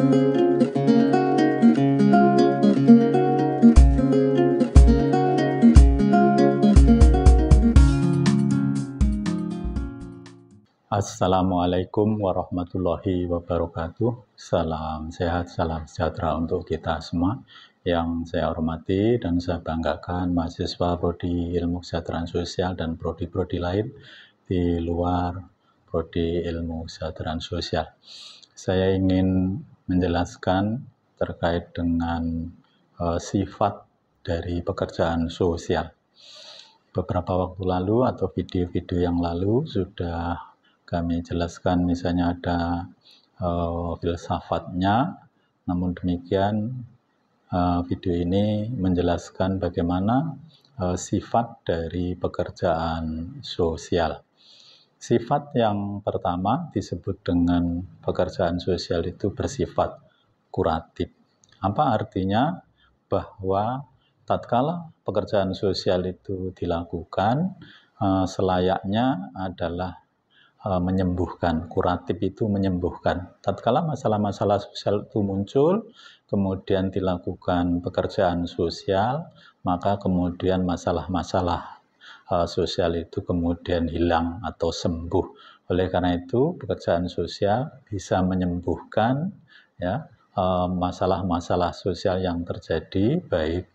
Assalamualaikum warahmatullahi wabarakatuh. Salam sehat, salam sejahtera untuk kita semua. Yang saya hormati dan saya banggakan mahasiswa Prodi Ilmu Kesejahteraan Sosial dan prodi-prodi lain di luar Prodi Ilmu Kesejahteraan Sosial. Saya ingin menjelaskan terkait dengan sifat dari pekerjaan sosial. Beberapa waktu lalu atau video-video yang lalu sudah kami jelaskan, misalnya ada filsafatnya, namun demikian video ini menjelaskan bagaimana sifat dari pekerjaan sosial. Sifat yang pertama disebut dengan pekerjaan sosial itu bersifat kuratif. Apa artinya? Bahwa tatkala pekerjaan sosial itu dilakukan, selayaknya adalah menyembuhkan. Kuratif itu menyembuhkan. Tatkala masalah-masalah sosial itu muncul, kemudian dilakukan pekerjaan sosial, maka kemudian masalah-masalah sosial itu kemudian hilang atau sembuh. Oleh karena itu, pekerjaan sosial bisa menyembuhkan ya masalah-masalah sosial yang terjadi, baik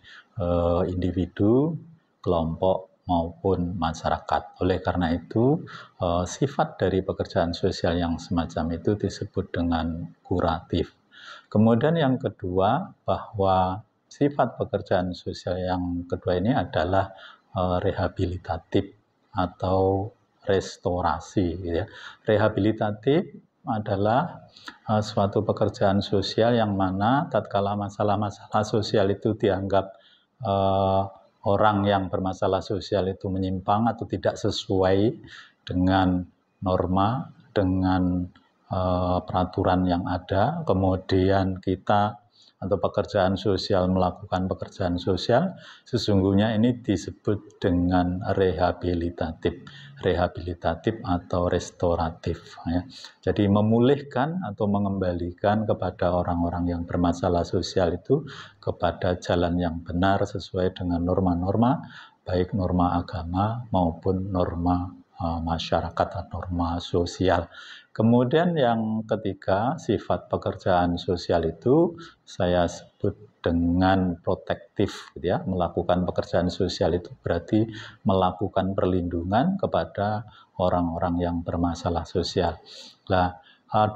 individu, kelompok maupun masyarakat. Oleh karena itu, sifat dari pekerjaan sosial yang semacam itu disebut dengan kuratif. Kemudian yang kedua, bahwa sifat pekerjaan sosial yang kedua ini adalah rehabilitatif atau restorasi. Gitu ya. Rehabilitatif adalah suatu pekerjaan sosial yang mana tatkala masalah-masalah sosial itu dianggap orang yang bermasalah sosial itu menyimpang atau tidak sesuai dengan norma, dengan peraturan yang ada, kemudian kita atau pekerjaan sosial melakukan pekerjaan sosial, sesungguhnya ini disebut dengan rehabilitatif atau restoratif. Ya. Jadi memulihkan atau mengembalikan kepada orang-orang yang bermasalah sosial itu kepada jalan yang benar sesuai dengan norma-norma, baik norma agama maupun norma masyarakat atau norma sosial. Kemudian yang ketiga, sifat pekerjaan sosial itu saya sebut dengan protektif, gitu ya. Melakukan pekerjaan sosial itu berarti melakukan perlindungan kepada orang-orang yang bermasalah sosial. Nah,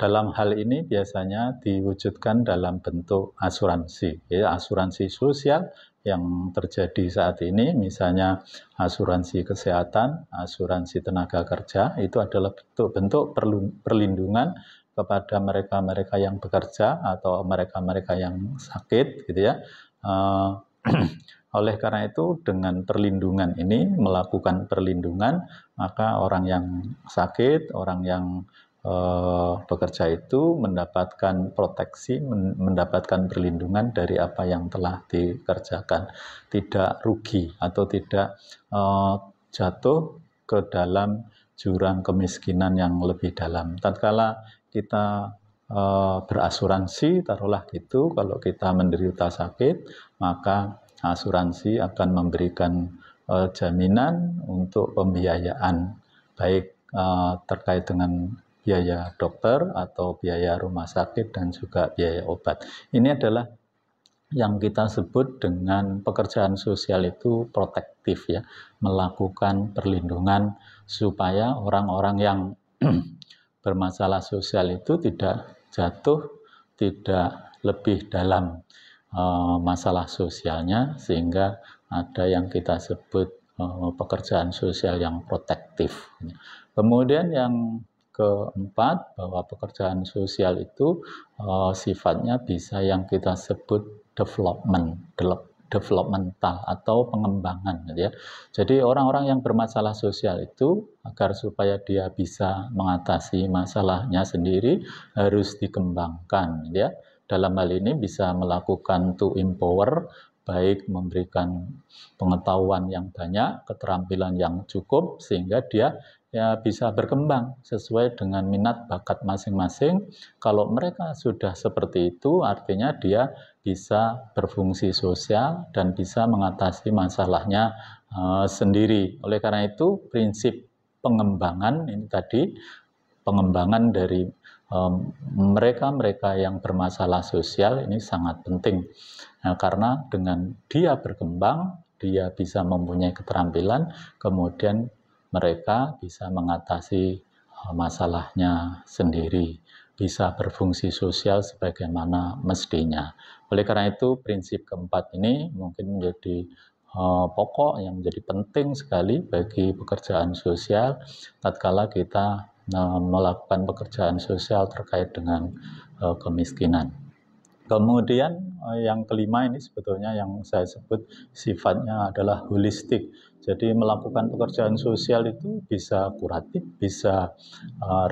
dalam hal ini biasanya diwujudkan dalam bentuk asuransi, ya, asuransi sosial yang terjadi saat ini, misalnya asuransi kesehatan, asuransi tenaga kerja, itu adalah bentuk perlindungan kepada mereka-mereka yang bekerja atau mereka-mereka yang sakit, gitu ya. Oleh karena itu, dengan perlindungan ini, melakukan perlindungan, maka orang yang sakit, orang yang bekerja itu mendapatkan proteksi, mendapatkan perlindungan dari apa yang telah dikerjakan, tidak rugi atau tidak jatuh ke dalam jurang kemiskinan yang lebih dalam. Tatkala kita berasuransi, taruhlah gitu, kalau kita menderita sakit, maka asuransi akan memberikan jaminan untuk pembiayaan, baik terkait dengan biaya dokter atau biaya rumah sakit dan juga biaya obat. Ini adalah yang kita sebut dengan pekerjaan sosial itu protektif, ya, melakukan perlindungan supaya orang-orang yang bermasalah sosial itu tidak jatuh, tidak lebih dalam masalah sosialnya, sehingga ada yang kita sebut pekerjaan sosial yang protektif. Kemudian yang keempat, bahwa pekerjaan sosial itu sifatnya bisa yang kita sebut developmental atau pengembangan, ya. Jadi orang-orang yang bermasalah sosial itu agar supaya dia bisa mengatasi masalahnya sendiri harus dikembangkan, ya. Dalam hal ini bisa melakukan to empower, baik memberikan pengetahuan yang banyak, keterampilan yang cukup, sehingga dia ya bisa berkembang sesuai dengan minat bakat masing-masing. Kalau mereka sudah seperti itu, artinya dia bisa berfungsi sosial dan bisa mengatasi masalahnya sendiri. Oleh karena itu, prinsip pengembangan ini tadi, pengembangan dari mereka-mereka yang bermasalah sosial ini sangat penting. Nah, karena dengan dia berkembang, dia bisa mempunyai keterampilan, kemudian mereka bisa mengatasi masalahnya sendiri, bisa berfungsi sosial sebagaimana mestinya. Oleh karena itu, prinsip keempat ini mungkin menjadi pokok yang menjadi penting sekali bagi pekerjaan sosial tatkala kita melakukan pekerjaan sosial terkait dengan kemiskinan. Kemudian yang kelima ini sebetulnya yang saya sebut sifatnya adalah holistik. Jadi melakukan pekerjaan sosial itu bisa kuratif, bisa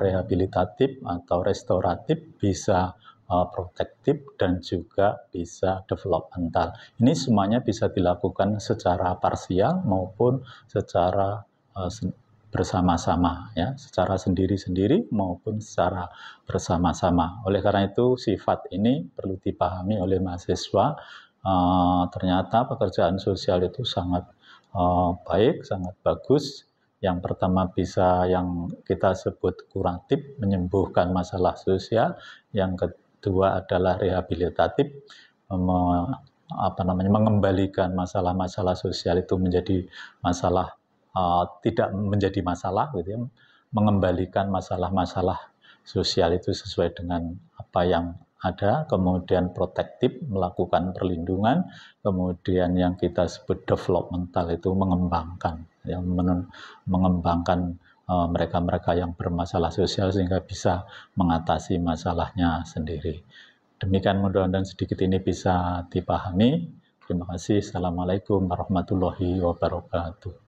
rehabilitatif atau restoratif, bisa protektif, dan juga bisa developmental. Ini semuanya bisa dilakukan secara parsial maupun secara bersama-sama, ya, secara sendiri-sendiri maupun secara bersama-sama. Oleh karena itu sifat ini perlu dipahami oleh mahasiswa. Ternyata pekerjaan sosial itu sangat baik, sangat bagus. Yang pertama bisa yang kita sebut kuratif, menyembuhkan masalah sosial. Yang kedua adalah rehabilitatif, mengembalikan masalah-masalah sosial itu menjadi masalah tidak menjadi masalah, gitu ya, mengembalikan masalah-masalah sosial itu sesuai dengan apa yang ada. Kemudian protektif, melakukan perlindungan. Kemudian yang kita sebut developmental itu mengembangkan, yang mengembangkan mereka-mereka yang bermasalah sosial sehingga bisa mengatasi masalahnya sendiri. Demikian, mudah-mudahan sedikit ini bisa dipahami. Terima kasih. Assalamualaikum warahmatullahi wabarakatuh.